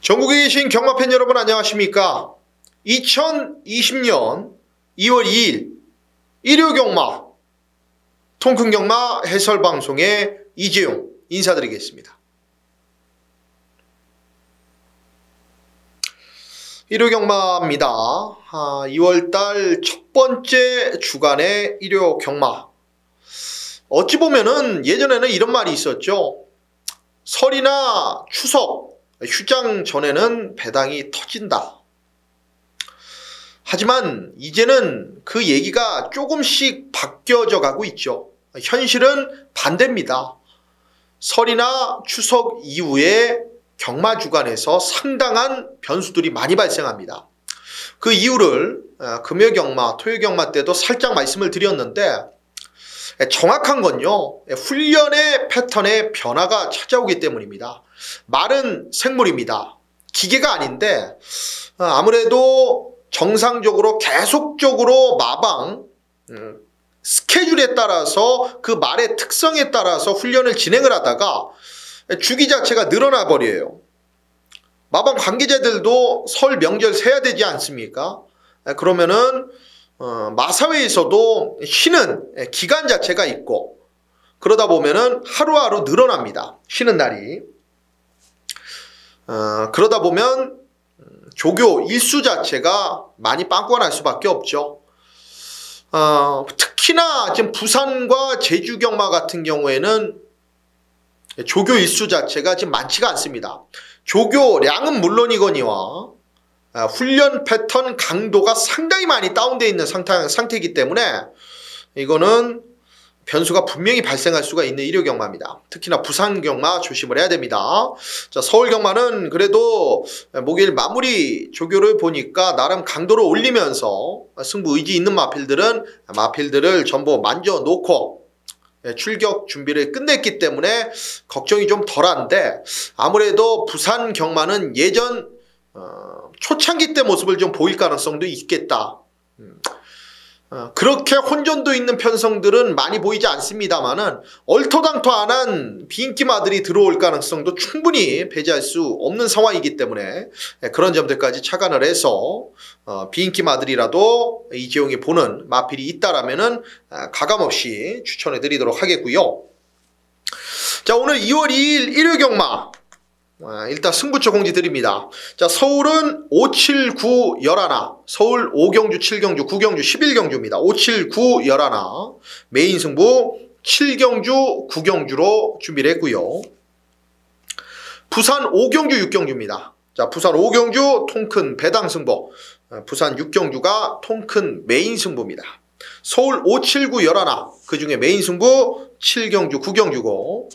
전국에 계신 경마팬 여러분 안녕하십니까? 2020년 2월 2일 일요경마 통큰경마 해설방송의 이재용 인사드리겠습니다. 일요경마입니다. 2월달 첫 번째 주간의 일요경마. 어찌 보면은 예전에는 이런 말이 있었죠. 설이나 추석 휴장 전에는 배당이 터진다. 하지만 이제는 그 얘기가 조금씩 바뀌어져 가고 있죠. 현실은 반대입니다. 설이나 추석 이후에 경마 주간에서 상당한 변수들이 많이 발생합니다. 그 이유를 금요 경마, 토요 경마 때도 살짝 말씀을 드렸는데 정확한 건요, 훈련의 패턴에 변화가 찾아오기 때문입니다. 말은 생물입니다. 기계가 아닌데 아무래도 정상적으로 계속적으로 마방 스케줄에 따라서 그 말의 특성에 따라서 훈련을 진행을 하다가 주기 자체가 늘어나 버려요. 마방 관계자들도 설 명절 세야 되지 않습니까? 그러면은 마사회에서도 쉬는 기간 자체가 있고 그러다 보면은 하루하루 늘어납니다. 쉬는 날이. 그러다 보면 조교 일수 자체가 많이 빵꾸가 날 수밖에 없죠. 특히나 지금 부산과 제주 경마 같은 경우에는 조교 일수 자체가 지금 많지가 않습니다. 조교량은 물론이거니와 훈련 패턴 강도가 상당히 많이 다운되어 있는 상태이기 때문에 이거는 변수가 분명히 발생할 수가 있는 일요경마입니다. 특히나 부산 경마 조심을 해야 됩니다. 자, 서울 경마는 그래도 목요일 마무리 조교를 보니까 나름 강도를 올리면서 승부 의지 있는 마필들을 전부 만져 놓고 출격 준비를 끝냈기 때문에 걱정이 좀 덜한데 아무래도 부산 경마는 예전 초창기 때 모습을 좀 보일 가능성도 있겠다. 그렇게 혼전도 있는 편성들은 많이 보이지 않습니다만은 얼토당토안한 비인기마들이 들어올 가능성도 충분히 배제할 수 없는 상황이기 때문에 그런 점들까지 착안을 해서 비인기마들이라도 이재용이 보는 마필이 있다라면은 가감없이 추천해 드리도록 하겠고요. 자, 오늘 2월 2일 일요경마 일단 승부처 공지 드립니다. 자, 서울은 5, 7, 9, 11, 서울 5경주, 7경주, 9경주, 11경주입니다. 5, 7, 9, 11 메인 승부 7경주, 9경주로 준비를 했고요. 부산 5경주, 6경주입니다. 자, 부산 5경주 통큰 배당 승부, 부산 6경주가 통큰 메인 승부입니다. 서울 5, 7, 9, 11 그 중에 메인 승부 7경주, 9경주고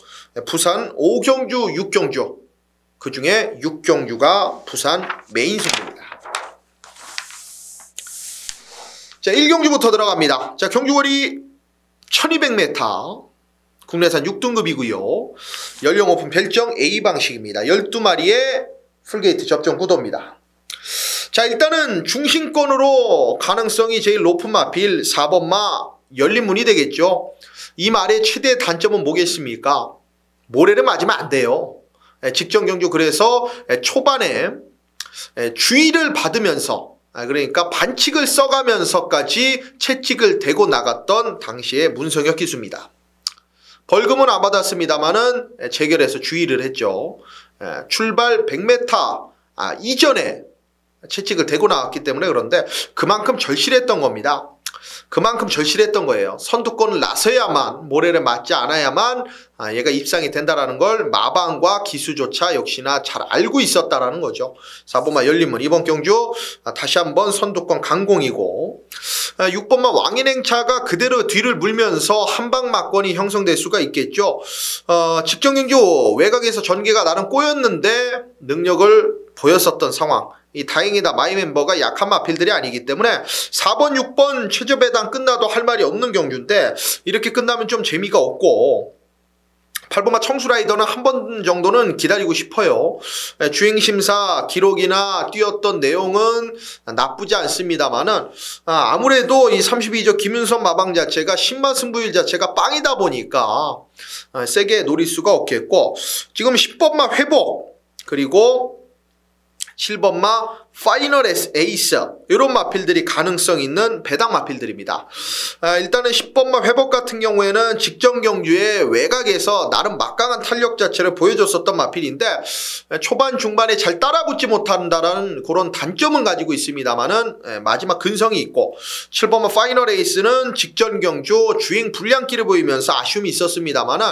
부산 5경주, 6경주 그 중에 6경주가 부산 메인 승부입니다. 자, 1경주부터 들어갑니다. 자, 경주거리 1200m, 국내산 6등급이고요. 연령 오픈 별정 A 방식입니다. 12마리의 풀게이트 접종 구도입니다. 자, 일단은 중심권으로 가능성이 제일 높은 마필 4번마 열린문이 되겠죠. 이 말의 최대 단점은 뭐겠습니까? 모래를 맞으면 안 돼요. 직전 경주 그래서 초반에 주의를 받으면서 그러니까 반칙을 써가면서까지 채찍을 대고 나갔던 당시의 문성혁 기수입니다. 벌금은 안 받았습니다만은 재결해서 주의를 했죠. 출발 100m 이전에 채찍을 대고 나왔기 때문에 그런데 그만큼 절실했던 겁니다. 그만큼 절실했던 거예요. 선두권을 나서야만 모래를 맞지 않아야만 얘가 입상이 된다라는 걸 마방과 기수조차 역시나 잘 알고 있었다라는 거죠. 4번마 열린문 이번 경주 다시 한번 선두권 강공이고 6번마 왕인행차가 그대로 뒤를 물면서 한방 막권이 형성될 수가 있겠죠. 직전 경주 외곽에서 전개가 나름 꼬였는데 능력을 보였었던 상황. 이 다행이다 마이 멤버가 약한 마필들이 아니기 때문에 4번 6번 최저배당 끝나도 할 말이 없는 경주인데 이렇게 끝나면 좀 재미가 없고 8번마 청수라이더는 한 번 정도는 기다리고 싶어요. 주행심사 기록이나 뛰었던 내용은 나쁘지 않습니다만은 아무래도 이 32조 김윤선 마방 자체가 10만 승부일 자체가 빵이다 보니까 세게 노릴 수가 없겠고 지금 10번마 회복 그리고 7번마 파이널 에이스 이런 마필들이 가능성 있는 배당 마필들입니다. 일단은 10번마 회복 같은 경우에는 직전 경주에 외곽에서 나름 막강한 탄력 자체를 보여줬었던 마필인데 초반 중반에 잘 따라붙지 못한다라는 그런 단점은 가지고 있습니다만은 마지막 근성이 있고 7번마 파이널 에이스는 직전 경주 주행 불량기를 보이면서 아쉬움이 있었습니다만은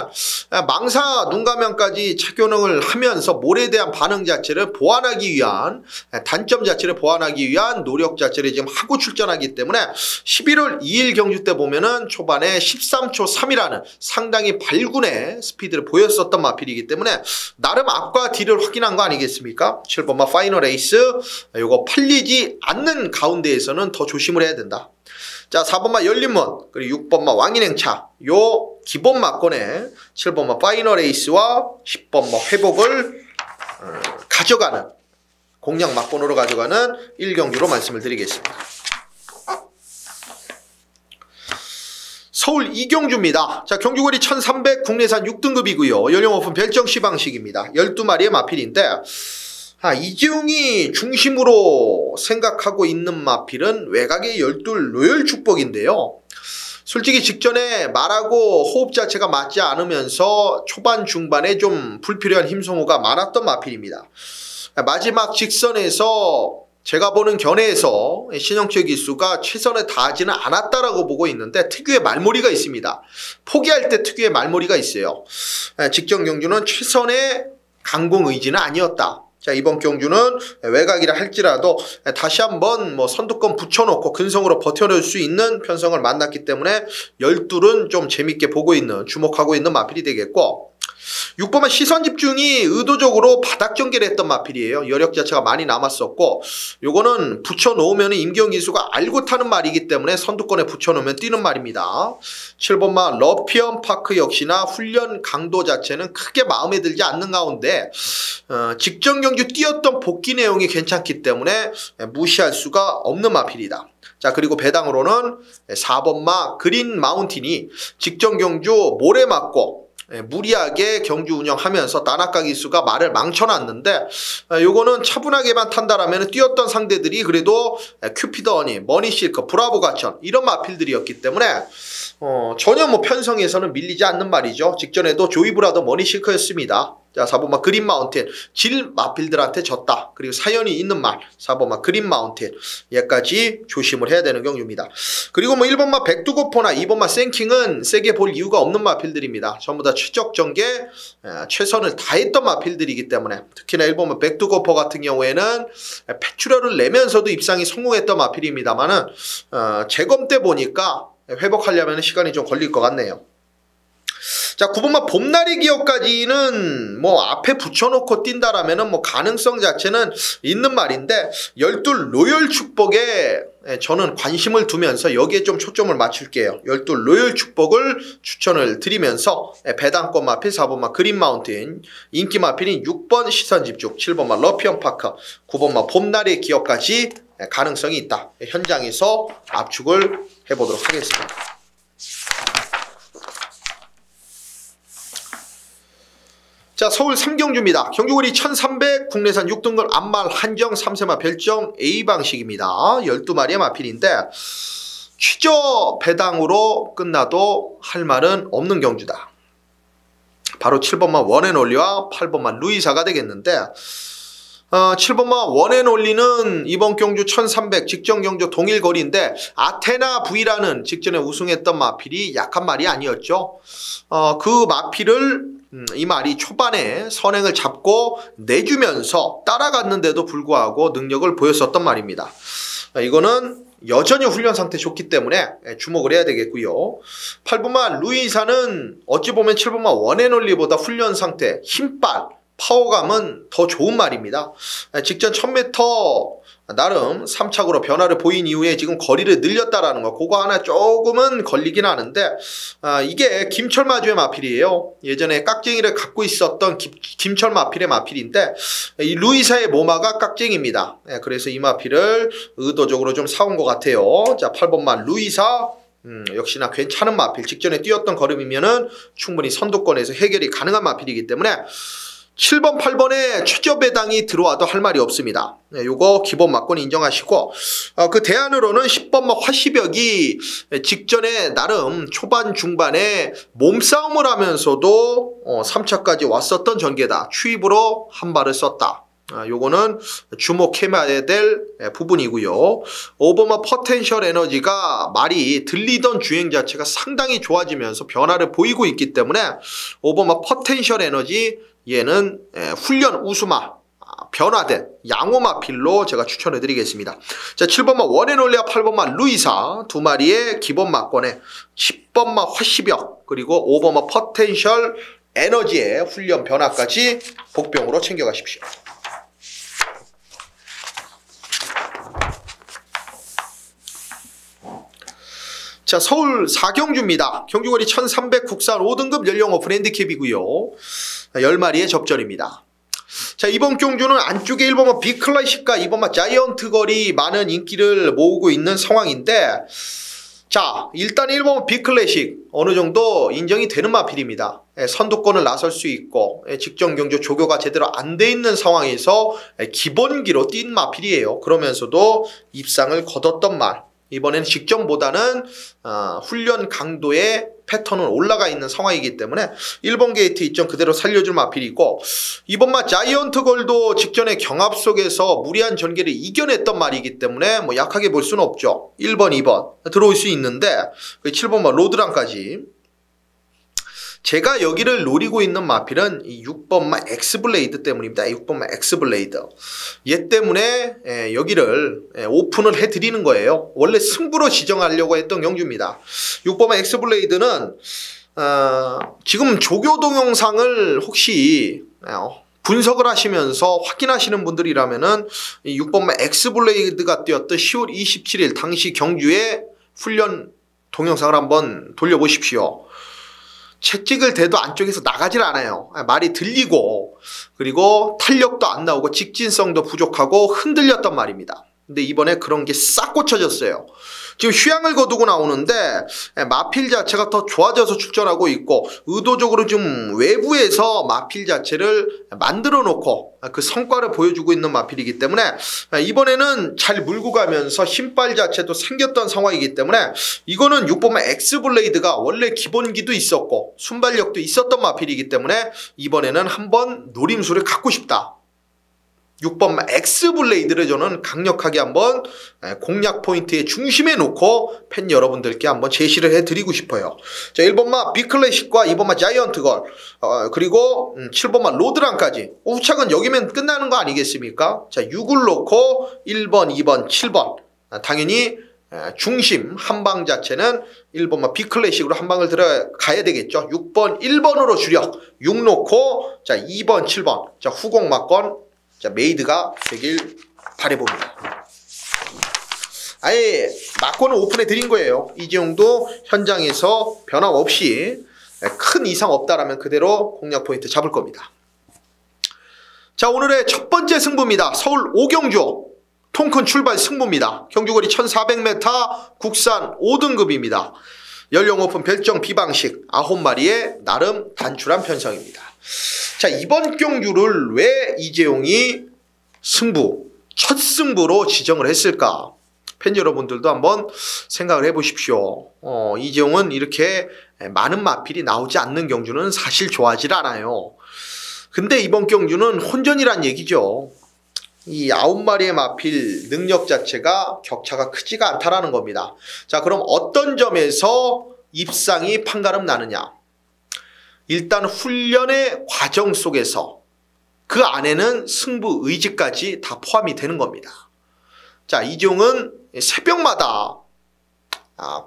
망사 눈가면까지 착용을 하면서 몰에 대한 반응 자체를 보완하기 위한 단점 자체를 보완하기 위한 노력 자체를 지금 하고 출전하기 때문에 11월 2일 경주 때 보면은 초반에 13초 3이라는 상당히 발군의 스피드를 보였었던 마필이기 때문에 나름 앞과 뒤를 확인한 거 아니겠습니까? 7번마 파이널 에이스 요거 팔리지 않는 가운데에서는 더 조심을 해야 된다. 자, 4번마 열린문 그리고 6번마 왕인행차 요 기본 막권에 7번마 파이널 에이스와 10번마 회복을 가져가는 공략 막권으로 가져가는 1경주로 말씀을 드리겠습니다. 서울 2경주입니다. 자, 경주거리 1300 국내산 6등급이고요. 연령 오픈 별정 시방식입니다. 12마리의 마필인데 이지웅이 중심으로 생각하고 있는 마필은 외곽의 12 로열 축복인데요. 솔직히 직전에 말하고 호흡 자체가 맞지 않으면서 초반 중반에 좀 불필요한 힘소모가 많았던 마필입니다. 마지막 직선에서 제가 보는 견해에서 신영철 기수가 최선을 다하지는 않았다라고 보고 있는데 특유의 말머리가 있습니다. 포기할 때 특유의 말머리가 있어요. 직전 경주는 최선의 강공 의지는 아니었다. 자, 이번 경주는 외곽이라 할지라도 다시 한번 선두권 붙여놓고 근성으로 버텨낼 수 있는 편성을 만났기 때문에 12은 좀 재밌게 보고 있는 주목하고 있는 마필이 되겠고 6번은 시선 집중이 의도적으로 바닥 전개를 했던 마필이에요. 여력 자체가 많이 남았었고 요거는 붙여놓으면 임기영 기수가 알고 타는 말이기 때문에 선두권에 붙여놓으면 뛰는 말입니다. 7번마 러피언 파크 역시나 훈련 강도 자체는 크게 마음에 들지 않는 가운데 직전 경주 뛰었던 복귀 내용이 괜찮기 때문에 무시할 수가 없는 마필이다. 자, 그리고 배당으로는 4번마 그린 마운틴이 직전 경주 모래 맞고 무리하게 경주 운영하면서 다나카 기수가 말을 망쳐놨는데 요거는 차분하게만 탄다라면 뛰었던 상대들이 그래도 큐피더니, 머니실크, 브라보 가천 이런 마필들이었기 때문에 전혀 편성에서는 밀리지 않는 말이죠. 직전에도 조이브라더 머니실크였습니다. 자, 4번마 그린 마운틴 질 마필들한테 졌다. 그리고 사연이 있는 말 4번마 그린 마운틴 얘까지 조심을 해야 되는 경주입니다. 그리고 1번마 백두고포나 2번마 생킹은 세게 볼 이유가 없는 마필들입니다. 전부 다 최적 전개 최선을 다했던 마필들이기 때문에 특히나 1번마 백두고포 같은 경우에는 패출혈을 내면서도 입상이 성공했던 마필입니다만은 재검 때 보니까 회복하려면 시간이 좀 걸릴 것 같네요. 자, 9번마 봄날의 기억까지는 앞에 붙여놓고 뛴다라면은 가능성 자체는 있는 말인데 12 로열 축복에 저는 관심을 두면서 여기에 좀 초점을 맞출게요. 12 로열 축복을 추천을 드리면서 배당권 마필 4번마 그린 마운틴 인기 마필인 6번 시선 집중 7번마 러피언 파크 9번마 봄날의 기억까지 가능성이 있다. 현장에서 압축을 해보도록 하겠습니다. 자, 서울 3경주입니다. 경주거리 1300 국내산 6등급 암말 한정 3세마 별정 A방식입니다. 12마리의 마필인데 취저 배당으로 끝나도 할 말은 없는 경주다. 바로 7번마 원앤올리와 8번마 루이사가 되겠는데 7번마 원앤올리는 이번 경주 1300 직전 경주 동일 거리인데 아테나 V라는 직전에 우승했던 마필이 약한 말이 아니었죠. 그 마필을 이 말이 초반에 선행을 잡고 내주면서 따라갔는데도 불구하고 능력을 보였었던 말입니다. 이거는 여전히 훈련 상태 좋기 때문에 주목을 해야 되겠고요. 8번마 루이사는 어찌 보면 7번마 원앤올리보다 훈련 상태, 힘빨, 파워감은 더 좋은 말입니다. 직전 1000m 나름 3착으로 변화를 보인 이후에 지금 거리를 늘렸다라는 거 그거 하나 조금은 걸리긴 하는데 이게 김철 마주의 마필이에요. 예전에 깍쟁이를 갖고 있었던 김철 마필의 마필인데 이 루이사의 모마가 깍쟁이입니다. 그래서 이 마필을 의도적으로 좀 사온 것 같아요. 자, 8번만 루이사 역시나 괜찮은 마필 직전에 뛰었던 걸음이면은 충분히 선두권에서 해결이 가능한 마필이기 때문에 7번, 8번에 최저 배당이 들어와도 할 말이 없습니다. 요거 기본 막권 인정하시고, 그 대안으로는 10번 화시벽이 직전에 나름 초반 중반에 몸싸움을 하면서도 3차까지 왔었던 전개다. 추입으로 한 발을 썼다. 요거는 주목해봐야 될 부분이고요. 오버마 포텐셜 에너지가 말이 들리던 주행 자체가 상당히 좋아지면서 변화를 보이고 있기 때문에 오버마 포텐셜 에너지 얘는 훈련 우수마 변화된 양호마필로 제가 추천해 드리겠습니다. 자, 7번마 원앤올리아 8번마 루이사 두 마리의 기본 막권에 10번마 화시벽 그리고 5번마 포텐셜 에너지의 훈련 변화까지 복병으로 챙겨가십시오. 자, 서울 4경주입니다. 경주거리 1300 국산 5등급 연령 오픈 핸디캡이고요. 10마리의 접전입니다. 자, 이번 경주는 안쪽에 1번마 비클래식과 2번마 자이언트 걸이 많은 인기를 모으고 있는 상황인데, 자, 일단 1번마 비클래식 어느 정도 인정이 되는 마필입니다. 선두권을 나설 수 있고 직전 경주 조교가 제대로 안 돼 있는 상황에서 기본기로 뛴 마필이에요. 그러면서도 입상을 거뒀던 말. 이번에는 직전보다는 훈련 강도의 패턴은 올라가 있는 상황이기 때문에 1번 게이트 이점 그대로 살려줄 마필이고, 2번마 자이언트 걸도 직전에 경합 속에서 무리한 전개를 이겨냈던 말이기 때문에 뭐 약하게 볼 수는 없죠. 1번, 2번 들어올 수 있는데 7번마 로드랑까지. 제가 여기를 노리고 있는 마필은 이 6번마 엑스블레이드 때문입니다. 6번마 엑스블레이드. 얘 때문에 여기를 오픈을 해드리는 거예요. 원래 승부로 지정하려고 했던 경주입니다. 6번마 엑스블레이드는 지금 조교 동영상을 혹시 분석을 하시면서 확인하시는 분들이라면은 이 6번마 엑스블레이드가 뛰었던 10월 27일 당시 경주의 훈련 동영상을 한번 돌려보십시오. 채찍을 대도 안쪽에서 나가질 않아요. 말이 들리고 그리고 탄력도 안 나오고 직진성도 부족하고 흔들렸단 말입니다. 근데 이번에 그런 게 싹 고쳐졌어요. 지금 휴양을 거두고 나오는데 마필 자체가 더 좋아져서 출전하고 있고, 의도적으로 좀 외부에서 마필 자체를 만들어 놓고 그 성과를 보여주고 있는 마필이기 때문에 이번에는 잘 물고 가면서 힘빨 자체도 생겼던 상황이기 때문에 이거는 6번마 엑스블레이드가 원래 기본기도 있었고 순발력도 있었던 마필이기 때문에 이번에는 한번 노림수를 갖고 싶다. 6번마 엑스블레이드를 저는 강력하게 한번 공략 포인트의 중심에 놓고 팬 여러분들께 한번 제시를 해드리고 싶어요. 자, 1번마 비클래식과 2번마 자이언트 걸 그리고 7번마 로드랑까지. 후착은 여기면 끝나는 거 아니겠습니까? 자, 6을 놓고 1번, 2번, 7번 당연히 중심 한방 자체는 1번마 비클래식으로 한방을 들어가야 되겠죠. 6번, 1번으로 주력 6 놓고 자 2번, 7번 자 후공 막권 자 메이드가 되길 바라봅니다. 아예 막권을 오픈해 드린 거예요. 이재용도 현장에서 변함없이 큰 이상 없다라면 그대로 공략 포인트 잡을 겁니다. 자, 오늘의 첫 번째 승부입니다. 서울 5경주 통큰 출발 승부입니다. 경주거리 1400m 국산 5등급입니다. 연령 오픈 별정 비방식 9마리의 나름 단출한 편성입니다. 자, 이번 경주를 왜 이재용이 첫 승부로 지정을 했을까? 팬 여러분들도 한번 생각을 해보십시오. 이재용은 이렇게 많은 마필이 나오지 않는 경주는 사실 좋아하지 않아요. 근데 이번 경주는 혼전이란 얘기죠. 이 9마리의 마필 능력 자체가 격차가 크지가 않다라는 겁니다. 자, 그럼 어떤 점에서 입상이 판가름 나느냐? 일단 훈련의 과정 속에서 그 안에는 승부 의지까지 다 포함이 되는 겁니다. 자, 이재용은 새벽마다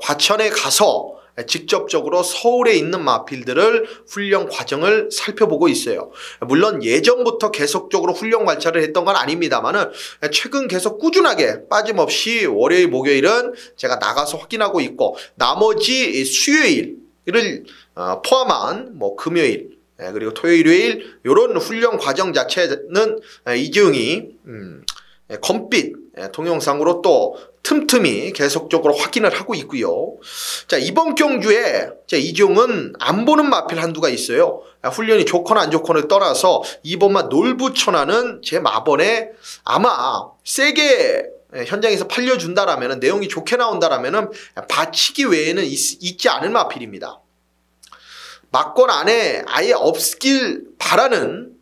과천에 가서 직접적으로 서울에 있는 마필들을 훈련 과정을 살펴보고 있어요. 물론 예전부터 계속적으로 훈련 관찰을 했던 건 아닙니다만은 최근 계속 꾸준하게 빠짐없이 월요일, 목요일은 제가 나가서 확인하고 있고, 나머지 수요일을 포함한 뭐 금요일 그리고 토요일, 일요일 이런 훈련 과정 자체는 이재용이 검빛 동영상으로 또 틈틈이 계속적으로 확인을 하고 있고요. 자, 이번 경주에 이종은 안 보는 마필 한두가 있어요. 훈련이 좋거나 안 좋거나를 떠나서 이번만 놀부천하는 제 마번에 아마 세게 현장에서 팔려준다라면, 내용이 좋게 나온다라면 받치기 외에는 있지 않을 마필입니다. 막권 안에 아예 없길 바라는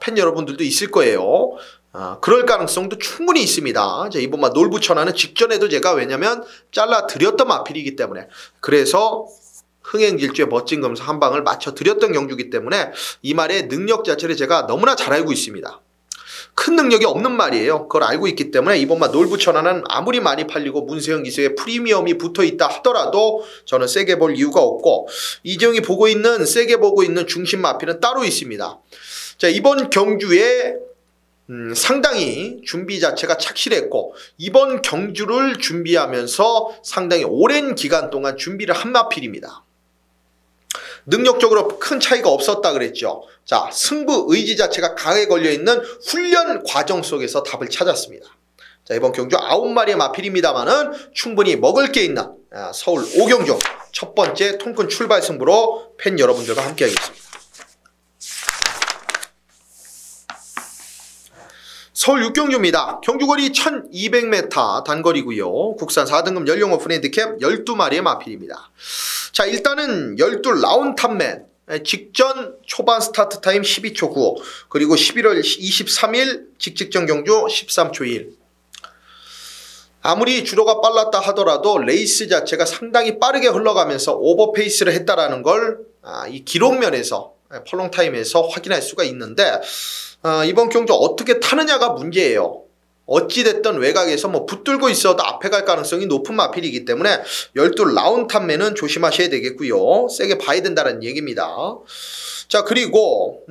팬 여러분들도 있을 거예요. 그럴 가능성도 충분히 있습니다. 이번만 놀부천하는 직전에도 제가 왜냐면 잘라드렸던 마필이기 때문에, 그래서 흥행질주의 멋진 검사 한 방을 맞춰드렸던 경주이기 때문에 이 말의 능력 자체를 제가 너무나 잘 알고 있습니다. 큰 능력이 없는 말이에요. 그걸 알고 있기 때문에 이번만 놀부천하는 아무리 많이 팔리고 문세영 기수의 프리미엄이 붙어있다 하더라도 저는 세게 볼 이유가 없고, 이재용이 보고 있는, 세게 보고 있는 중심 마필은 따로 있습니다. 자, 이번 경주에 상당히 준비 자체가 착실했고, 이번 경주를 준비하면서 상당히 오랜 기간 동안 준비를 한 마필입니다. 능력적으로 큰 차이가 없었다 그랬죠. 자, 승부 의지 자체가 강하게 걸려있는 훈련 과정 속에서 답을 찾았습니다. 자, 이번 경주 9마리의 마필입니다만은 충분히 먹을 게 있는 서울 5경주 첫 번째 통큰 출발 승부로 팬 여러분들과 함께 하겠습니다. 서울 6경주입니다. 경주거리 1200m 단거리고요. 국산 4등급 연령 오픈 핸디캡 12마리의 마필입니다. 자, 일단은 12라운 탑맨 직전 초반 스타트 타임 12초 95, 그리고 11월 23일 직직전 경주 13초 1. 아무리 주로가 빨랐다 하더라도 레이스 자체가 상당히 빠르게 흘러가면서 오버페이스를 했다라는 걸 이 기록면에서 펄롱 타임에서 확인할 수가 있는데, 이번 경주 어떻게 타느냐가 문제예요. 어찌됐든 외곽에서 붙들고 있어도 앞에 갈 가능성이 높은 마필이기 때문에 12라운 탑맨은 조심하셔야 되겠고요. 세게 봐야 된다는 얘기입니다. 자, 그리고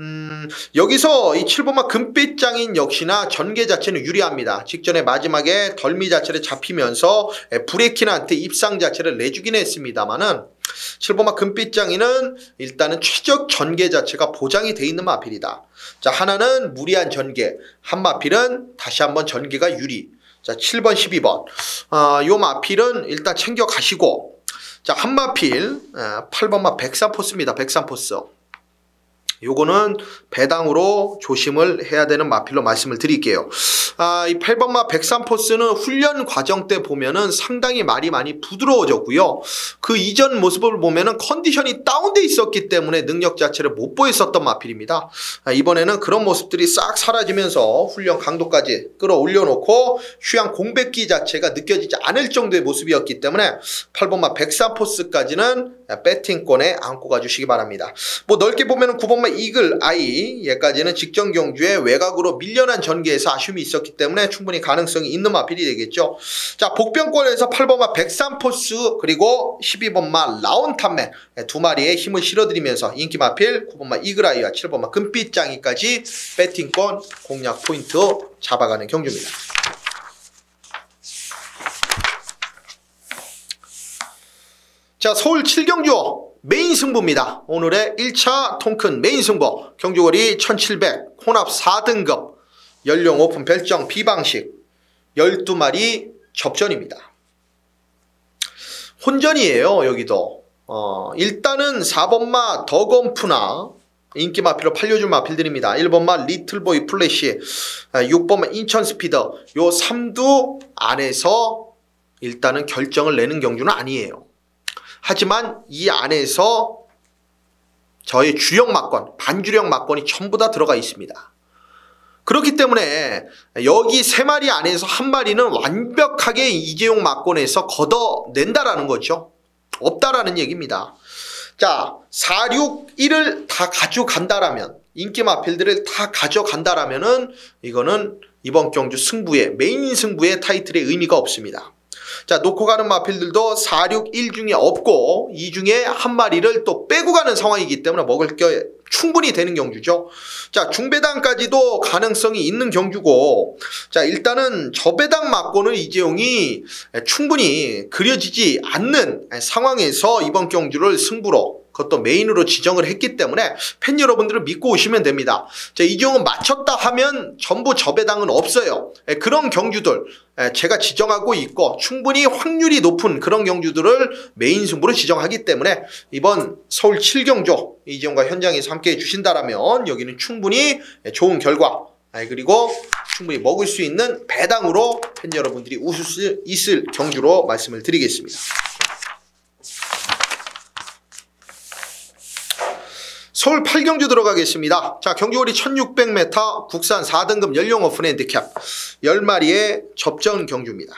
여기서 이 7번마 금빛장인 역시나 전개 자체는 유리합니다. 직전에 마지막에 덜미 자체를 잡히면서 브레이킨한테 입상 자체를 내주긴 했습니다만은 7번마 금빛장이는 일단은 최적 전개 자체가 보장이 돼 있는 마필이다. 자, 하나는 무리한 전개, 한 마필은 다시 한번 전개가 유리. 자, 7번 12번 요 마필은 일단 챙겨 가시고, 자, 한 마필 8번마 백삼포스입니다. 백삼포스 요거는 배당으로 조심을 해야 되는 마필로 말씀을 드릴게요. 이 8번마 백삼포스는 훈련 과정 때 보면은 상당히 말이 많이 부드러워졌고요. 그 이전 모습을 보면은 컨디션이 다운돼 있었기 때문에 능력 자체를 못 보였었던 마필입니다. 이번에는 그런 모습들이 싹 사라지면서 훈련 강도까지 끌어올려 놓고 휴양 공백기 자체가 느껴지지 않을 정도의 모습이었기 때문에 8번마 백삼포스까지는 배팅권에 안고 가주시기 바랍니다. 넓게 보면은 9번마 이글 아이, 얘까지는 직전 경주에 외곽으로 밀려난 전개에서 아쉬움이 있었기 때문에 충분히 가능성이 있는 마필이 되겠죠. 자, 복병권에서 8번마 백삼포스 그리고 12번마 라운탑맨 두 마리의 힘을 실어드리면서 인기 마필 9번마 이글 아이와 7번마 금빛장이까지 배팅권 공략 포인트 잡아가는 경주입니다. 자, 서울 7경주 메인 승부입니다. 오늘의 1차 통큰 메인 승부, 경주거리 1700 혼합 4등급 연령 오픈 별정 B방식 12마리 접전입니다. 혼전이에요. 여기도 일단은 4번마 더건프나 인기 마필로 팔려준 마필들입니다. 1번마 리틀보이 플래시, 6번마 인천스피드, 요 3두 안에서 일단은 결정을 내는 경주는 아니에요. 하지만 이 안에서 저의 주력 막권, 반주력 막권이 전부 다 들어가 있습니다. 그렇기 때문에 여기 3마리 안에서 한 마리는 완벽하게 이재용 막권에서 걷어낸다라는 거죠. 없다라는 얘기입니다. 자, 4, 6, 1을 다 가져간다라면, 인기 마필들을 다 가져간다라면은 이거는 이번 경주 승부의, 메인 승부의 타이틀의 의미가 없습니다. 자, 놓고 가는 마필들도 4, 6, 1 중에 없고 이 중에 한 마리를 또 빼고 가는 상황이기 때문에 먹을 게 충분히 되는 경주죠. 자, 중배당까지도 가능성이 있는 경주고, 자, 일단은 저배당 막권을 이재용이 충분히 그려지지 않는 상황에서 이번 경주를 승부로 그것도 메인으로 지정을 했기 때문에 팬 여러분들을 믿고 오시면 됩니다. 자, 이지용은 맞췄다 하면 전부 저 배당은 없어요. 그런 경주들 제가 지정하고 있고 충분히 확률이 높은 그런 경주들을 메인 승부로 지정하기 때문에 이번 서울 7경주 이지용과 현장에서 함께해 주신다라면 여기는 충분히 좋은 결과 그리고 충분히 먹을 수 있는 배당으로 팬 여러분들이 웃을 수 있을 경주로 말씀을 드리겠습니다. 서울 8경주 들어가겠습니다. 자, 경주거리 1600m 국산 4등급 연령 오픈 핸디캡 10마리의 접전 경주입니다.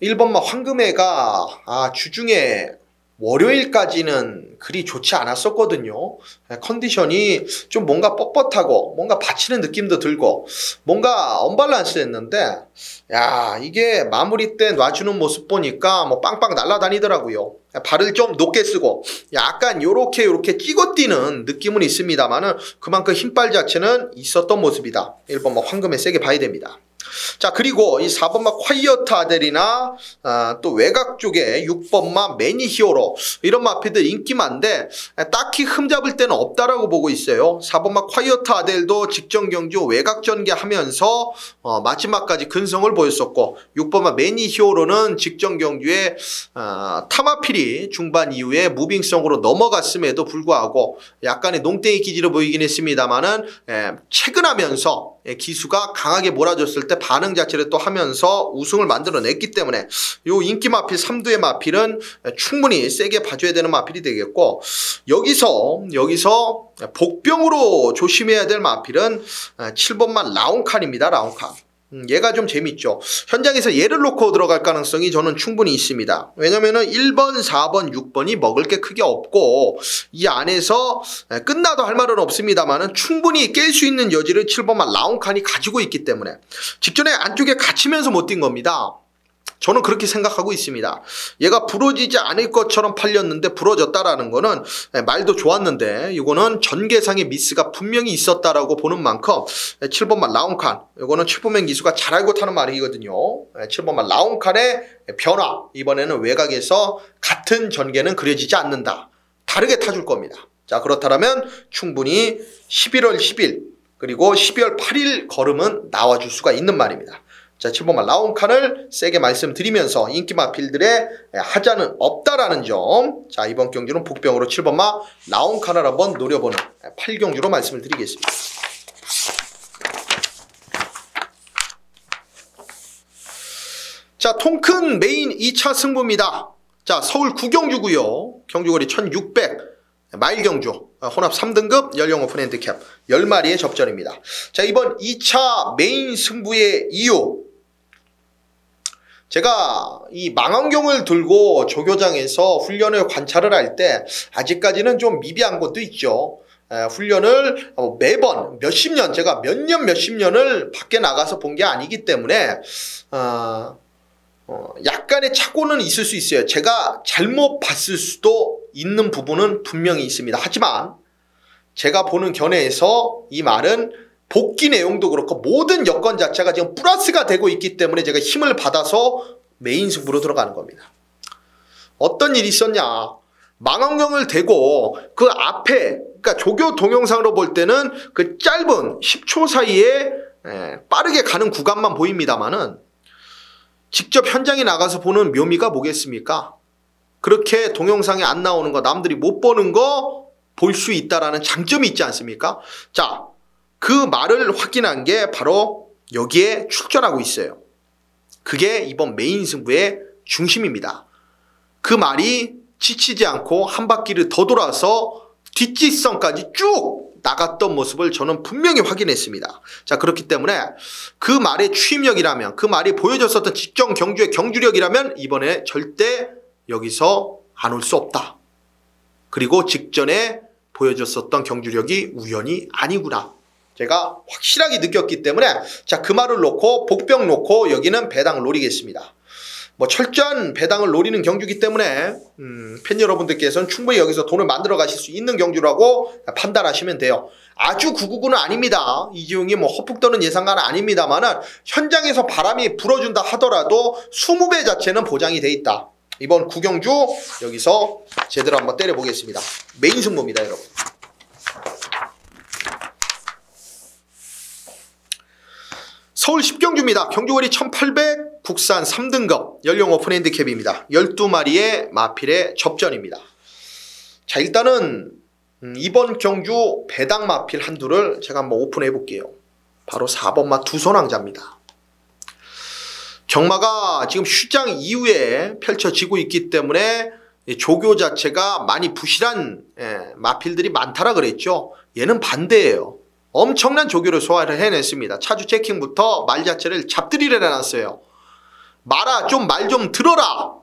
1번마 황금애가 주중에 월요일까지는 그리 좋지 않았었거든요. 컨디션이 좀 뭔가 뻣뻣하고 뭔가 받치는 느낌도 들고 뭔가 언밸런스했는데 야, 이게 마무리 때 놔주는 모습 보니까 뭐 빵빵 날아다니더라고요. 발을 좀 높게 쓰고 약간 요렇게 찍어 뛰는 느낌은 있습니다만은 그만큼 힘빨 자체는 있었던 모습이다. 1번 황금에 세게 봐야 됩니다. 자, 그리고 이 4번마 콰이어트 아델이나 또 외곽 쪽에 6번마 매니 히어로 이런 마피들 인기 많은데 딱히 흠잡을 데는 없다라고 보고 있어요. 4번마 콰이어트 아델도 직전 경주 외곽 전개하면서 마지막까지 근성을 보였었고 6번마 매니 히어로는 직전 경주에 타마필이 중반 이후에 무빙성으로 넘어갔음에도 불구하고 약간의 농땡이 기질을 보이긴 했습니다만은 최근하면서 기수가 강하게 몰아줬을 때 반응 자체를 또 하면서 우승을 만들어냈기 때문에 요 인기 마필 3두의 마필은 충분히 세게 봐줘야 되는 마필이 되겠고 여기서 복병으로 조심해야 될 마필은 7번만 라운칸입니다. 라운칸. 얘가 좀 재밌죠. 현장에서 얘를 놓고 들어갈 가능성이 저는 충분히 있습니다. 왜냐면은 1번, 4번, 6번이 먹을 게 크게 없고 이 안에서 끝나도 할 말은 없습니다만은 충분히 깰 수 있는 여지를 7번만 라운칸이 가지고 있기 때문에 직전에 안쪽에 갇히면서 못 뛴 겁니다. 저는 그렇게 생각하고 있습니다. 얘가 부러지지 않을 것처럼 팔렸는데 부러졌다라는 거는 말도 좋았는데 이거는 전개상의 미스가 분명히 있었다라고 보는 만큼 7번만 라운칸 이거는 슈퍼맨 기수가 잘 알고 타는 말이거든요. 7번만 라운칸의 변화 이번에는 외곽에서 같은 전개는 그려지지 않는다. 다르게 타줄 겁니다. 자, 그렇다면 충분히 11월 10일 그리고 12월 8일 걸음은 나와줄 수가 있는 말입니다. 자, 7번마 라운칸을 세게 말씀드리면서 인기 마필들의 하자는 없다라는 점. 자, 이번 경주는 복병으로 7번마 라운칸을 한번 노려보는 8경주로 말씀을 드리겠습니다. 자, 통큰 메인 2차 승부입니다. 자, 서울 9경주고요. 경주거리 1600 마일 경주 혼합 3등급 연령 오픈 핸디캡 10마리의 접전입니다. 자, 이번 2차 메인 승부의 이유 제가 이 망원경을 들고 조교장에서 훈련을 관찰을 할 때 아직까지는 좀 미비한 것도 있죠. 훈련을 매번 몇십 년 제가 몇십 년을 밖에 나가서 본 게 아니기 때문에 약간의 착오는 있을 수 있어요. 제가 잘못 봤을 수도 있는 부분은 분명히 있습니다. 하지만 제가 보는 견해에서 이 말은 복귀 내용도 그렇고 모든 여건 자체가 지금 플러스가 되고 있기 때문에 제가 힘을 받아서 메인 승부로 들어가는 겁니다. 어떤 일이 있었냐. 망원경을 대고 그 앞에 그러니까 조교 동영상으로 볼 때는 그 짧은 10초 사이에 빠르게 가는 구간만 보입니다만은 직접 현장에 나가서 보는 묘미가 뭐겠습니까? 그렇게 동영상에 안 나오는 거 남들이 못 보는 거 볼 수 있다라는 장점이 있지 않습니까? 자, 그 말을 확인한 게 바로 여기에 출전하고 있어요. 그게 이번 메인 승부의 중심입니다. 그 말이 지치지 않고 한 바퀴를 더 돌아서 뒷지선까지 쭉 나갔던 모습을 저는 분명히 확인했습니다. 자, 그렇기 때문에 그 말의 추임력이라면 그 말이 보여줬었던 직전 경주의 경주력이라면 이번에 절대 여기서 안 올 수 없다. 그리고 직전에 보여줬었던 경주력이 우연이 아니구나. 제가 확실하게 느꼈기 때문에 자, 그 말을 놓고 복병 놓고 여기는 배당을 노리겠습니다. 뭐 철저한 배당을 노리는 경주이기 때문에 팬 여러분들께서는 충분히 여기서 돈을 만들어 가실 수 있는 경주라고 판단하시면 돼요. 아주 999는 아닙니다. 이지용이 뭐 헛북 떠는 예상가는 아닙니다만은 현장에서 바람이 불어준다 하더라도 20배 자체는 보장이 돼 있다. 이번 9경주 여기서 제대로 한번 때려보겠습니다. 메인 승부입니다, 여러분. 서울 10경주입니다. 경주거리 1800, 국산 3등급, 연령 오픈 핸디캡입니다. 12마리의 마필의 접전입니다. 자, 일단은 이번 경주 배당 마필 한두를 제가 한번 오픈해 볼게요. 바로 4번마 두손왕자입니다. 경마가 지금 휴장 이후에 펼쳐지고 있기 때문에 조교 자체가 많이 부실한 마필들이 많다라 그랬죠. 얘는 반대예요. 엄청난 조교를 소화를 해냈습니다. 차주 체킹부터 말 자체를 잡들이를 해놨어요. 말아, 좀 말 좀 들어라,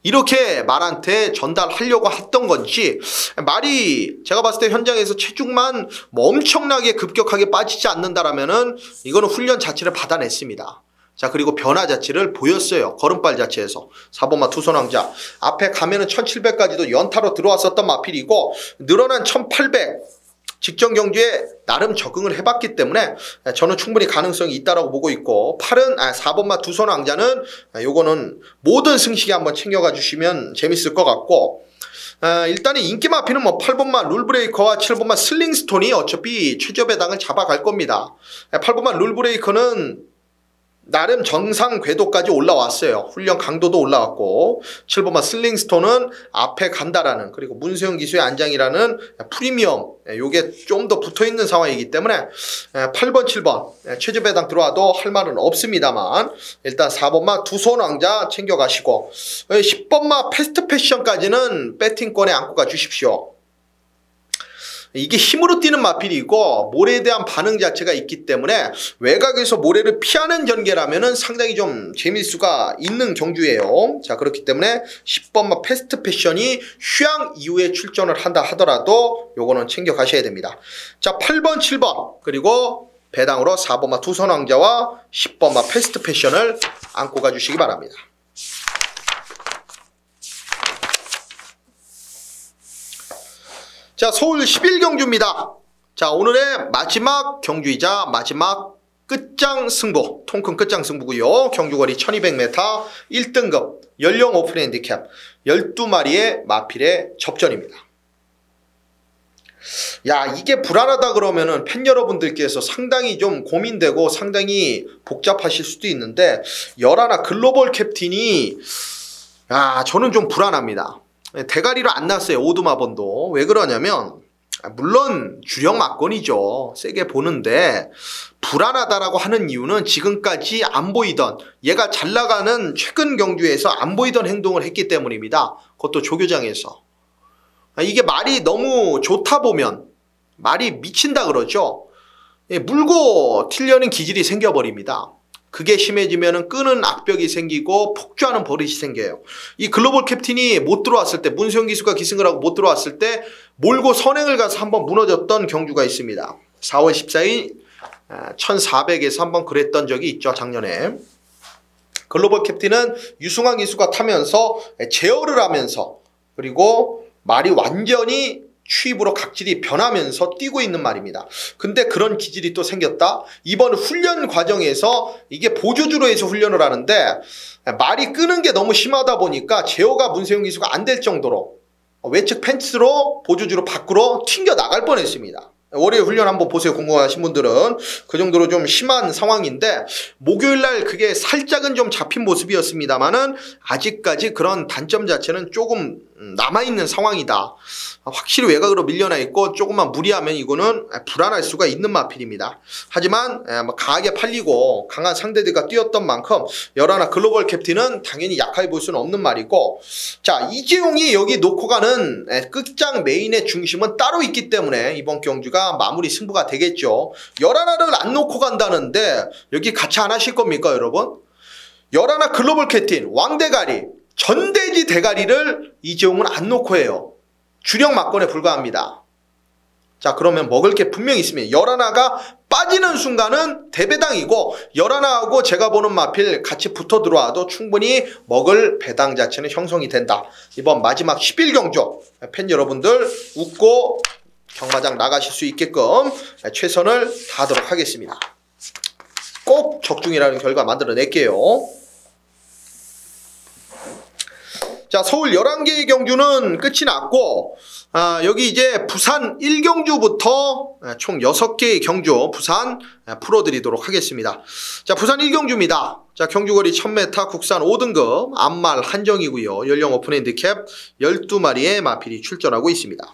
이렇게 말한테 전달하려고 했던 건지, 말이 제가 봤을 때 현장에서 체중만 뭐 엄청나게 급격하게 빠지지 않는다라면은 이거는 훈련 자체를 받아냈습니다. 자, 그리고 변화 자체를 보였어요. 걸음발 자체에서. 4번마 두손왕자 앞에 가면은 1700까지도 연타로 들어왔었던 마필이고, 늘어난 1800 직전 경주에 나름 적응을 해봤기 때문에 저는 충분히 가능성이 있다라고 보고 있고, 4번마 두손왕자는 요거는 모든 승식에 한번 챙겨가 주시면 재밌을 것 같고, 일단은 인기 마필은 뭐 8번마 룰브레이커와 7번마 슬링스톤이 어차피 최저 배당을 잡아갈 겁니다. 8번마 룰브레이커는 나름 정상 궤도까지 올라왔어요. 훈련 강도도 올라왔고, 7번마 슬링스톤은 앞에 간다라는, 그리고 문세영 기수의 안장이라는 프리미엄, 요게 좀 더 붙어있는 상황이기 때문에 8번, 7번 최저 배당 들어와도 할 말은 없습니다만, 일단 4번마 두손왕자 챙겨가시고, 10번마 패스트 패션까지는 배팅권에 안고 가주십시오. 이게 힘으로 뛰는 마필이고 모래에 대한 반응 자체가 있기 때문에 외곽에서 모래를 피하는 전개라면은 상당히 좀 재미일 수가 있는 경주예요. 자, 그렇기 때문에 10번마 패스트 패션이 휴양 이후에 출전을 한다 하더라도 요거는 챙겨 가셔야 됩니다. 자, 8번, 7번 그리고 배당으로 4번마 두손왕자와 10번마 패스트 패션을 안고 가주시기 바랍니다. 자, 서울 11경주입니다. 자, 오늘의 마지막 경주이자 마지막 끝장 승부, 통큰 끝장 승부고요. 경주거리 1200m 1등급 연령 오픈 핸디캡 12마리의 마필의 접전입니다. 야, 이게 불안하다 그러면은 팬 여러분들께서 상당히 좀 고민되고 상당히 복잡하실 수도 있는데, 열하나 글로벌 캡틴이, 저는 좀 불안합니다. 대가리로 안 났어요. 오두마번도. 왜 그러냐면, 물론 주력 막건이죠. 세게 보는데 불안하다라고 하는 이유는 지금까지 안 보이던, 얘가 잘 나가는 최근 경주에서 안 보이던 행동을 했기 때문입니다. 그것도 조교장에서. 이게 말이 너무 좋다 보면 말이 미친다 그러죠. 물고 튀려는 기질이 생겨버립니다. 그게 심해지면 끄는 악벽이 생기고 폭주하는 버릇이 생겨요. 이 글로벌 캡틴이 못 들어왔을 때, 문세영 기수가 기승을 하고 못 들어왔을 때 몰고 선행을 가서 한번 무너졌던 경주가 있습니다. 4월 14일 1400에서 한번 그랬던 적이 있죠. 작년에. 글로벌 캡틴은 유승환 기수가 타면서 제어를 하면서, 그리고 말이 완전히 추입으로 각질이 변하면서 뛰고 있는 말입니다. 근데 그런 기질이 또 생겼다. 이번 훈련 과정에서 이게 보조주로 해서 훈련을 하는데 말이 끄는 게 너무 심하다 보니까 제어가 문세영 기수가 안 될 정도로 외측 펜스로 보조주로 밖으로 튕겨 나갈 뻔했습니다. 월요일 훈련 한번 보세요. 궁금하신 분들은. 그 정도로 좀 심한 상황인데, 목요일날 그게 살짝은 좀 잡힌 모습이었습니다만은 아직까지 그런 단점 자체는 조금 남아있는 상황이다. 확실히 외곽으로 밀려나 있고 조금만 무리하면 이거는 불안할 수가 있는 마필입니다. 하지만 강하게 팔리고 강한 상대들과 뛰었던 만큼 열하나 글로벌 캡틴은 당연히 약하게 볼 수는 없는 말이고, 자, 이재용이 여기 놓고 가는 끝장 메인의 중심은 따로 있기 때문에 이번 경주가 마무리 승부가 되겠죠. 열하나를 안 놓고 간다는데 여기 같이 안 하실 겁니까, 여러분? 열하나 글로벌 캡틴 왕대가리, 전대지 대가리를 이재용은 안 놓고 해요. 주력 막건에 불과합니다. 자, 그러면 먹을 게 분명히 있습니다. 열하나가 빠지는 순간은 대배당이고, 열하나하고 제가 보는 마필 같이 붙어 들어와도 충분히 먹을 배당 자체는 형성이 된다. 이번 마지막 11경주 팬 여러분들 웃고 경마장 나가실 수 있게끔 최선을 다하도록 하겠습니다. 꼭 적중이라는 결과 만들어낼게요. 자, 서울 11개의 경주는 끝이 났고, 여기 이제 부산 1경주부터 총 6개의 경주 부산 풀어드리도록 하겠습니다. 자, 부산 1경주입니다. 자, 경주거리 1000m 국산 5등급 암말 한정이고요. 연령 오픈 핸디캡 12마리의 마필이 출전하고 있습니다.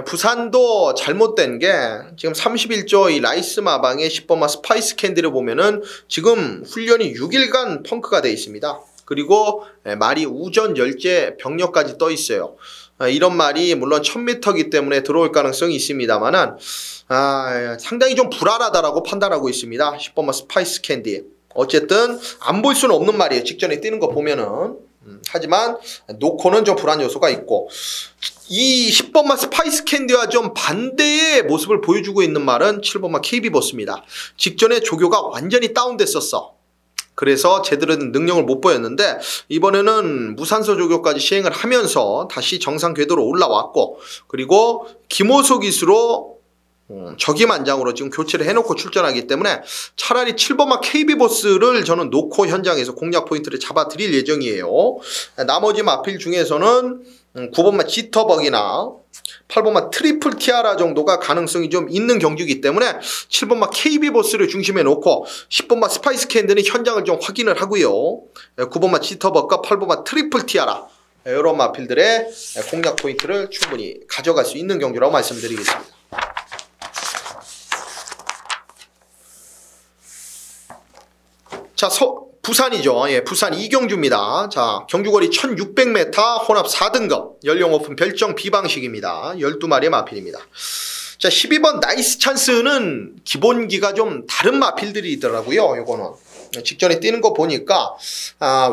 부산도 잘못된 게 지금 31조 이 라이스 마방의 10번마 스파이스 캔디를 보면은 지금 훈련이 6일간 펑크가 되어 있습니다. 그리고 말이 우전 열제 병력까지 떠 있어요. 이런 말이 물론 1000m이기 때문에 들어올 가능성이 있습니다만은 상당히 좀 불안하다라고 판단하고 있습니다. 10번마 스파이스 캔디. 어쨌든 안 볼 수는 없는 말이에요. 직전에 뛰는 거 보면은. 하지만 놓고는 좀 불안 요소가 있고, 이 10번마 스파이스 캔디와 좀 반대의 모습을 보여주고 있는 말은 7번마 KB버스입니다. 직전에 조교가 완전히 다운됐었어. 그래서 제대로 된 능력을 못 보였는데 이번에는 무산소 조교까지 시행을 하면서 다시 정상 궤도로 올라왔고, 그리고 김호소 기수로 적임안장으로 지금 교체를 해놓고 출전하기 때문에 차라리 7번마 KB버스를 저는 놓고 현장에서 공략 포인트를 잡아드릴 예정이에요. 나머지 마필 중에서는 9번마 지터벅이나 8번마 트리플 티아라 정도가 가능성이 좀 있는 경주이기 때문에 7번마 KB버스를 중심에 놓고 10번마 스파이스 캔디는 현장을 좀 확인을 하고요. 9번마 지터벅과 8번마 트리플 티아라 이런 마필들의 공략 포인트를 충분히 가져갈 수 있는 경주라고 말씀드리겠습니다. 자, 부산이죠. 예, 부산 2경주입니다. 자, 경주거리 1600m 혼합 4등급 연령 오픈 별정 B방식입니다. 12마리의 마필입니다. 자, 12번 나이스 찬스는 기본기가 좀 다른 마필들이 있더라고요. 요거는 직전에 뛰는 거 보니까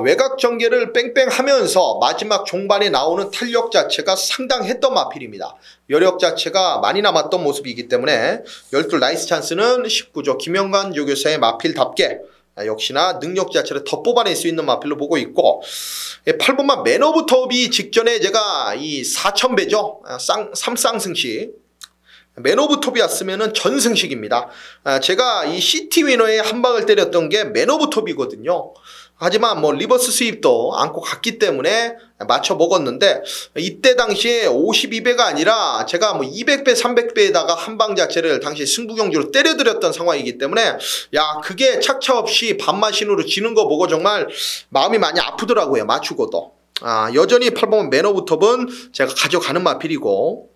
외곽 전개를 뺑뺑 하면서 마지막 종반에 나오는 탄력 자체가 상당했던 마필입니다. 여력 자체가 많이 남았던 모습이기 때문에 12 나이스 찬스는 19조 김영관 조교사의 마필답게 역시나 능력 자체를 더 뽑아낼 수 있는 마필로 보고 있고, 8번마 맨 오브 톱이 직전에 제가 이 4000배죠. 3쌍승식 맨 오브 톱이었으면은 전승식입니다. 제가 이 시티 위너에 한 방을 때렸던 게 맨 오브 톱이거든요. 하지만 뭐 리버스 스윕도 안고 갔기 때문에 맞춰 먹었는데, 이때 당시에 52배가 아니라 제가 뭐 200배 300배에다가 한 방 자체를 당시 승부경주로 때려드렸던 상황이기 때문에 야, 그게 착차없이 반마신으로 지는 거 보고 정말 마음이 많이 아프더라고요. 맞추고도. 여전히 8번 맨 오브 톱은 제가 가져가는 마필이고,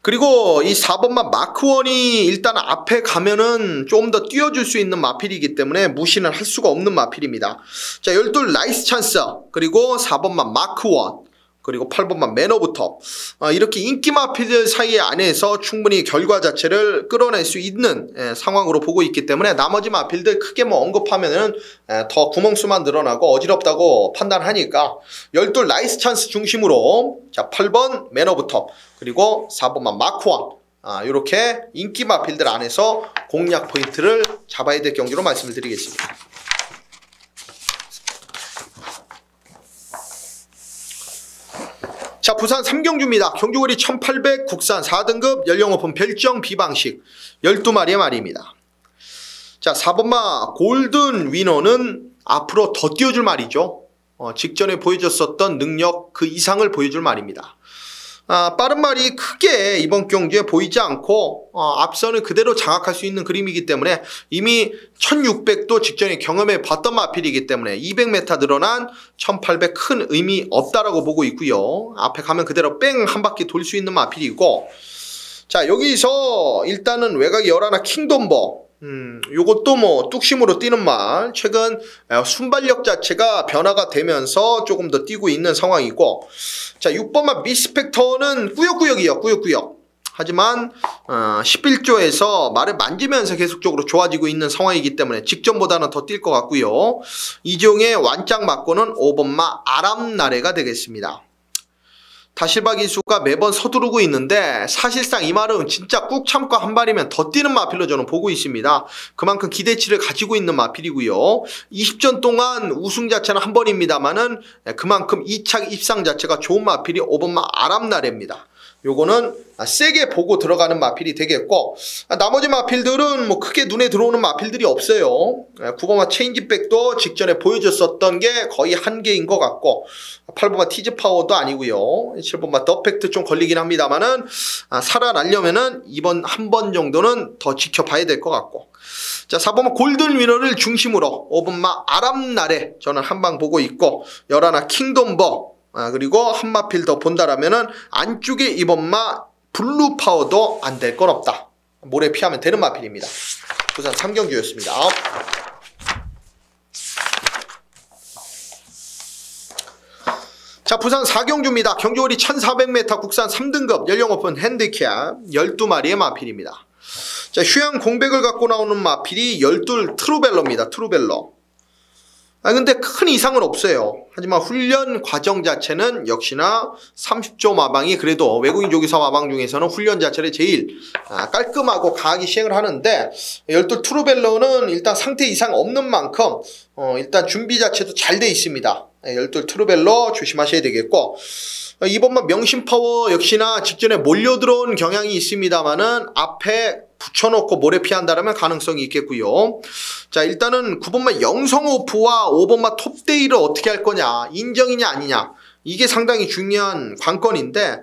그리고 이 4번마 마크원이 일단 앞에 가면은 좀 더 뛰어줄 수 있는 마필이기 때문에 무시는 할 수가 없는 마필입니다. 자, 12 나이스 찬스, 그리고 4번마 마크원, 그리고 8번마 맨 오브 톱. 이렇게 인기 마필들 사이 안에서 충분히 결과 자체를 끌어낼 수 있는 상황으로 보고 있기 때문에 나머지 마필들 크게 뭐 언급하면은 더 구멍수만 늘어나고 어지럽다고 판단하니까 12 나이스 찬스 중심으로 자, 8번 맨 오브 톱, 그리고 4번만 마크원, 이렇게 인기 마필들 안에서 공략 포인트를 잡아야 될 경기로 말씀을 드리겠습니다. 자, 부산 3경주입니다. 경주거리 1800 국산 4등급 연령 오픈 별정 B방식 12마리의 말입니다. 자, 4번마 골든 위너는 앞으로 더 뛰어줄 말이죠. 직전에 보여줬었던 능력 그 이상을 보여줄 말입니다. 빠른 말이 크게 이번 경주에 보이지 않고 앞선을 그대로 장악할 수 있는 그림이기 때문에 이미 1600도 직전에 경험해 봤던 마필이기 때문에 200m 늘어난 1800 큰 의미 없다라고 보고 있고요. 앞에 가면 그대로 뺑 한 바퀴 돌 수 있는 마필이고, 자, 여기서 일단은 외곽이 열하나 킹덤버, 요것도 뭐 뚝심으로 뛰는 말, 최근 순발력 자체가 변화가 되면서 조금 더 뛰고 있는 상황이고, 자, 6번마 미스펙터는 꾸역꾸역이요. 꾸역꾸역. 하지만 11조에서 말을 만지면서 계속적으로 좋아지고 있는 상황이기 때문에 직전보다는 더 뛸 것 같고요. 이종의 완짝 맞고는 5번마 아람나래가 되겠습니다. 다실바 기수가 매번 서두르고 있는데 사실상 이 말은 진짜 꾹 참고 한 발이면 더 뛰는 마필로 저는 보고 있습니다. 그만큼 기대치를 가지고 있는 마필이고요. 20전 동안 우승 자체는 한 번입니다만은 그만큼 2차 입상 자체가 좋은 마필이 5번마 아람나래입니다. 요거는 세게 보고 들어가는 마필이 되겠고, 나머지 마필들은 뭐 크게 눈에 들어오는 마필들이 없어요. 9번마 체인지백도 직전에 보여줬었던 게 거의 한계인 것 같고, 8번마 티즈 파워도 아니고요. 7번마 더팩트 좀 걸리긴 합니다만은 살아나려면은 이번 한 번 정도는 더 지켜봐야 될 것 같고, 자 4번마 골든 위너를 중심으로 5번마 아람날에 저는 한방 보고 있고, 11화 킹덤버, 그리고 한 마필 더 본다라면은 안쪽에 이번마 블루 파워도 안 될 건 없다. 모래 피하면 되는 마필입니다. 부산 3경주였습니다. 자, 부산 4경주입니다. 경주거리 1400m 국산 3등급 연령 오픈 핸디캡 12마리의 마필입니다. 자, 휴양 공백을 갖고 나오는 마필이 12 트루벨러입니다. 트루벨러. 근데 큰 이상은 없어요. 하지만 훈련 과정 자체는 역시나 30조 마방이 그래도 외국인 조기사 마방 중에서는 훈련 자체를 제일 깔끔하고 강하게 시행을 하는데, 12 트루벨러는 일단 상태 이상 없는 만큼 일단 준비 자체도 잘 돼 있습니다. 12 트루벨러 조심하셔야 되겠고, 이번만 명심파워 역시나 직전에 몰려들어온 경향이 있습니다만은 앞에 붙여놓고 모래 피한다면 가능성이 있겠고요. 자, 일단은 9번마 영성오프와 5번마 톱데이를 어떻게 할 거냐, 인정이냐 아니냐, 이게 상당히 중요한 관건인데,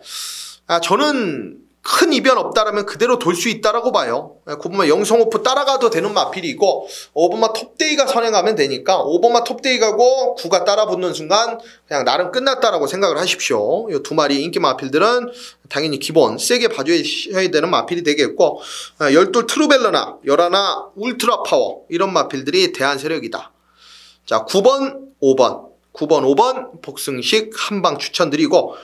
저는 큰 이변 없다라면 그대로 돌 수 있다라고 봐요. 9번마 영성오프 따라가도 되는 마필이고, 5번마 톱데이가 선행하면 되니까 5번마 톱데이 가고 9가 따라 붙는 순간 그냥 나름 끝났다라고 생각을 하십시오. 이 두 마리 인기 마필들은 당연히 기본 세게 봐줘야 되는 마필이 되겠고, 12 트루벨러나 11화 울트라 파워 이런 마필들이 대한 세력이다. 자, 9번 5번 복승식 한방 추천드리고,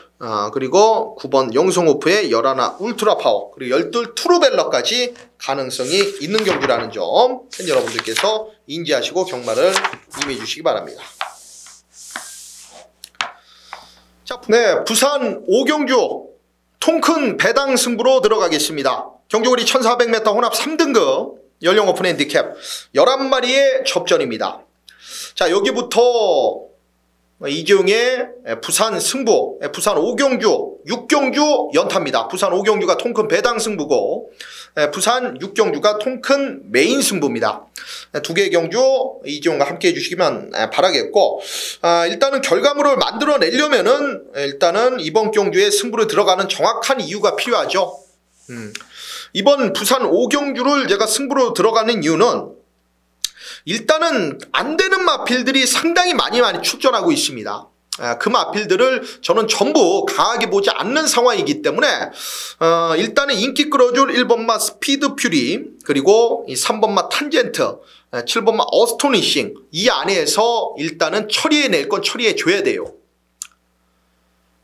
그리고 9번 영성오프의 11화 울트라 파워, 그리고 12 트루벨러까지 가능성이 있는 경주라는 점 팬 여러분들께서 인지하시고 경마를 임해 주시기 바랍니다. 자, 네, 부산 5경주 통큰 배당 승부로 들어가겠습니다. 경주거리 1400m 혼합 3등급 연령 오픈 핸디캡 11마리의 접전입니다. 자, 여기부터 이경의 부산 승부, 부산 5경주 6경주 연타입니다. 부산 5경주가 통큰 배당 승부고, 부산 6경주가 통큰 메인 승부입니다. 두 개의 경주 이지용과 함께 해주시기만 바라겠고, 일단은 결과물을 만들어내려면은 일단은 이번 경주에 승부를 들어가는 정확한 이유가 필요하죠. 이번 부산 5경주를 제가 승부로 들어가는 이유는, 일단은 안 되는 마필들이 상당히 많이 출전하고 있습니다. 그 마필들을 저는 전부 강하게 보지 않는 상황이기 때문에 일단은 인기 끌어줄 1번마 스피드 퓨리, 그리고 이 3번마 탄젠트, 7번마 어스토니싱, 이 안에서 일단은 처리해낼 건 처리해줘야 돼요.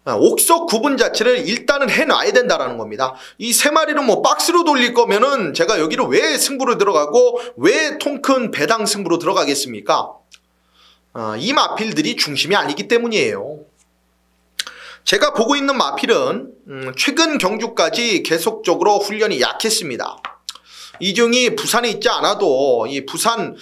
옥석 구분 자체를 일단은 해놔야 된다라는 겁니다. 이 세 마리는 뭐 박스로 돌릴 거면은 제가 여기를 왜 승부로 들어가고 왜 통큰 배당 승부로 들어가겠습니까? 이 마필들이 중심이 아니기 때문이에요. 제가 보고 있는 마필은 최근 경주까지 계속적으로 훈련이 약했습니다. 이중이 부산에 있지 않아도 이 부산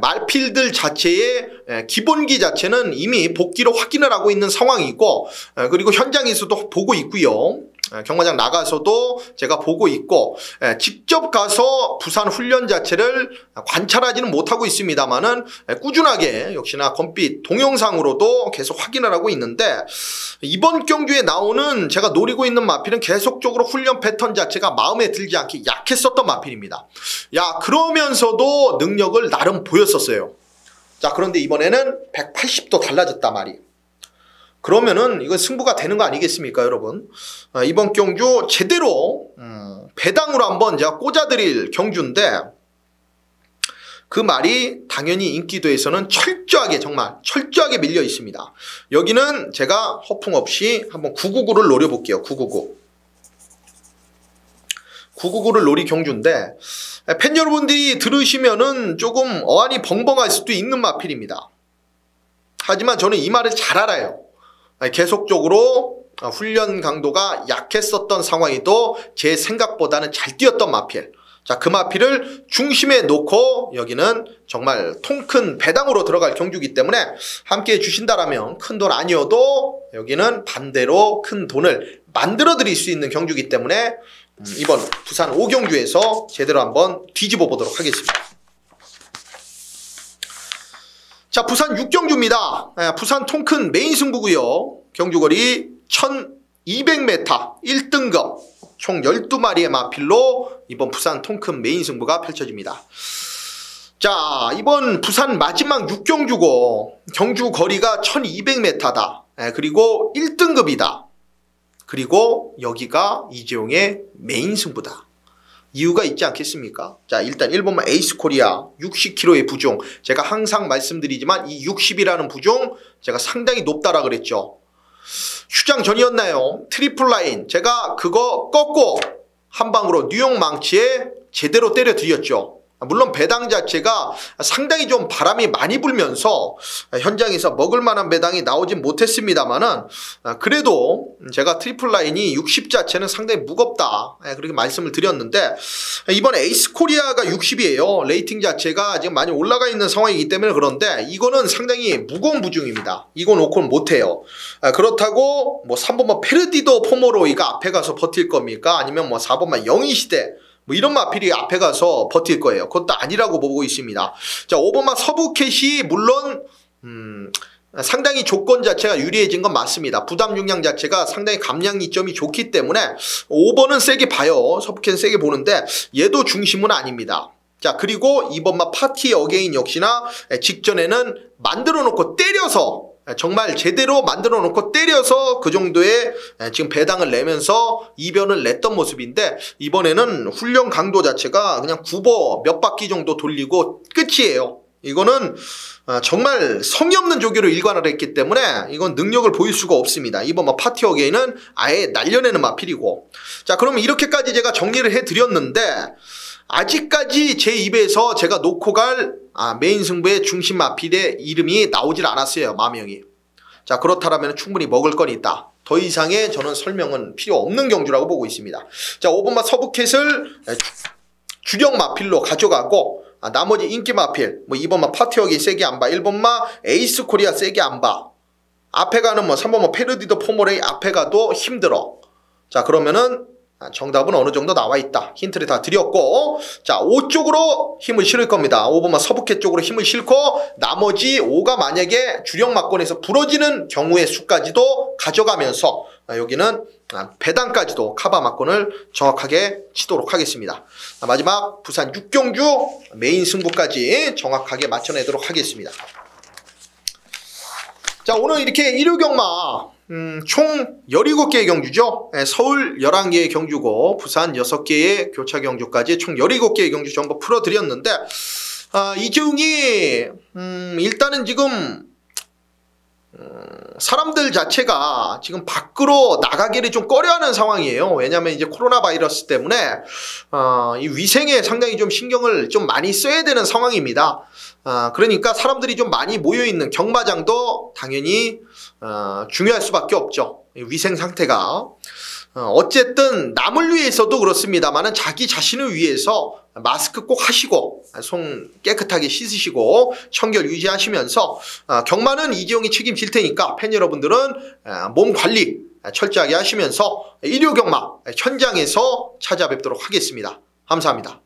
말필들 자체의 기본기 자체는 이미 복귀로 확인을 하고 있는 상황이고, 그리고 현장에서도 보고 있고요. 경마장 나가서도 제가 보고 있고, 직접 가서 부산 훈련 자체를 관찰하지는 못하고 있습니다만은 꾸준하게 역시나 검빛 동영상으로도 계속 확인을 하고 있는데, 이번 경주에 나오는 제가 노리고 있는 마필은 계속적으로 훈련 패턴 자체가 마음에 들지 않게 약했었던 마필입니다. 그러면서도 능력을 나름 보였었어요. 자, 그런데 이번에는 180도 달라졌단 말이에요. 그러면은 이건 승부가 되는 거 아니겠습니까, 여러분? 이번 경주 제대로 배당으로 한번 제가 꽂아드릴 경주인데, 그 말이 당연히 인기도에서는 철저하게, 정말 철저하게 밀려 있습니다. 여기는 제가 허풍 없이 한번 999를 노려볼게요. 999를 노리 경주인데, 팬 여러분들이 들으시면은 조금 어안이 벙벙할 수도 있는 마필입니다. 하지만 저는 이 말을 잘 알아요. 계속적으로 훈련 강도가 약했었던 상황에도 제 생각보다는 잘 뛰었던 마필. 자, 금화필을 중심에 놓고 여기는 정말 통 큰 배당으로 들어갈 경주이기 때문에 함께 해주신다라면 큰 돈 아니어도 여기는 반대로 큰 돈을 만들어 드릴 수 있는 경주이기 때문에 이번 부산 5경주에서 제대로 한번 뒤집어 보도록 하겠습니다. 자, 부산 6경주입니다. 부산 통큰 메인 승부고요. 경주거리 1200m 1등급 총 12마리의 마필로 이번 부산 통큰 메인 승부가 펼쳐집니다. 자, 이번 부산 마지막 6경주고 경주 거리가 1200m다. 그리고 1등급이다. 그리고 여기가 이재용의 메인 승부다. 이유가 있지 않겠습니까? 자, 일단 1번만 에이스코리아 60kg의 부종. 제가 항상 말씀드리지만 이 60이라는 부종 제가 상당히 높다라 그랬죠. 휴장 전이었나요? 트리플 라인. 제가 그거 꺾고 한 방으로 뉴욕 망치에 제대로 때려 드렸죠. 물론 배당 자체가 상당히 좀 바람이 많이 불면서 현장에서 먹을 만한 배당이 나오진 못했습니다만은 그래도 제가 트리플 라인이 60 자체는 상당히 무겁다 그렇게 말씀을 드렸는데 이번 에이스 코리아가 60이에요. 레이팅 자체가 지금 많이 올라가 있는 상황이기 때문에 그런데 이거는 상당히 무거운 부중입니다. 이거 놓고는 못해요. 그렇다고 뭐 3번만 페르디도 포모로이가 앞에 가서 버틸 겁니까? 아니면 뭐 4번만 영희시대 뭐 이런 마필이 앞에 가서 버틸 거예요. 그것도 아니라고 보고 있습니다. 자, 5번마 서브캣이 물론 상당히 조건 자체가 유리해진 건 맞습니다. 부담 중량 자체가 상당히 감량 이점이 좋기 때문에 5번은 세게 봐요. 서브캣은 세게 보는데 얘도 중심은 아닙니다. 자, 그리고 2번마 파티 어게인 역시나 직전에는 만들어 놓고 때려서 정말 제대로 만들어 놓고 때려서 그 정도의 지금 배당을 내면서 이변을 냈던 모습인데 이번에는 훈련 강도 자체가 그냥 굽어 몇 바퀴 정도 돌리고 끝이에요. 이거는 정말 성의 없는 조교로 일관을 했기 때문에 이건 능력을 보일 수가 없습니다. 이번 뭐 파티 어게인은 아예 날려내는 마필이고. 자, 그러면 이렇게까지 제가 정리를 해드렸는데 아직까지 제 입에서 제가 놓고 갈 메인 승부의 중심 마필의 이름이 나오질 않았어요. 마명이. 자, 그렇다면 충분히 먹을 건 있다. 더 이상의 저는 설명은 필요 없는 경주라고 보고 있습니다. 자, 5번마 서브캣을 주력 마필로 가져가고 나머지 인기 마필 뭐 2번마 파티어기 세게 안 봐. 1번마 에이스 코리아 세게 안 봐. 앞에 가는 뭐 3번마 페르디도 포모레이 앞에 가도 힘들어. 자, 그러면은 정답은 어느 정도 나와 있다. 힌트를 다 드렸고 자, 5 쪽으로 힘을 실을 겁니다. 5번만 서브캣 쪽으로 힘을 실고 나머지 5가 만약에 주력 막권에서 부러지는 경우의 수까지도 가져가면서 여기는 배당까지도 카바 막권을 정확하게 치도록 하겠습니다. 마지막 부산 6경주 메인 승부까지 정확하게 맞춰내도록 하겠습니다. 자, 오늘 이렇게 일요경마 총 17개의 경주죠. 서울 11개의 경주고 부산 6개의 교차 경주까지 총 17개의 경주 전부 풀어드렸는데 이재용이 일단은 지금 사람들 자체가 지금 밖으로 나가기를 좀 꺼려하는 상황이에요. 왜냐하면 이제 코로나 바이러스 때문에 이 위생에 상당히 좀 신경을 좀 많이 써야 되는 상황입니다. 그러니까 사람들이 좀 많이 모여있는 경마장도 당연히 중요할 수밖에 없죠. 위생 상태가. 어쨌든 남을 위해서도 그렇습니다만 자기 자신을 위해서 마스크 꼭 하시고 손 깨끗하게 씻으시고 청결 유지하시면서 경마는 이재용이 책임질 테니까 팬 여러분들은 몸 관리 철저하게 하시면서 일요경마 현장에서 찾아뵙도록 하겠습니다. 감사합니다.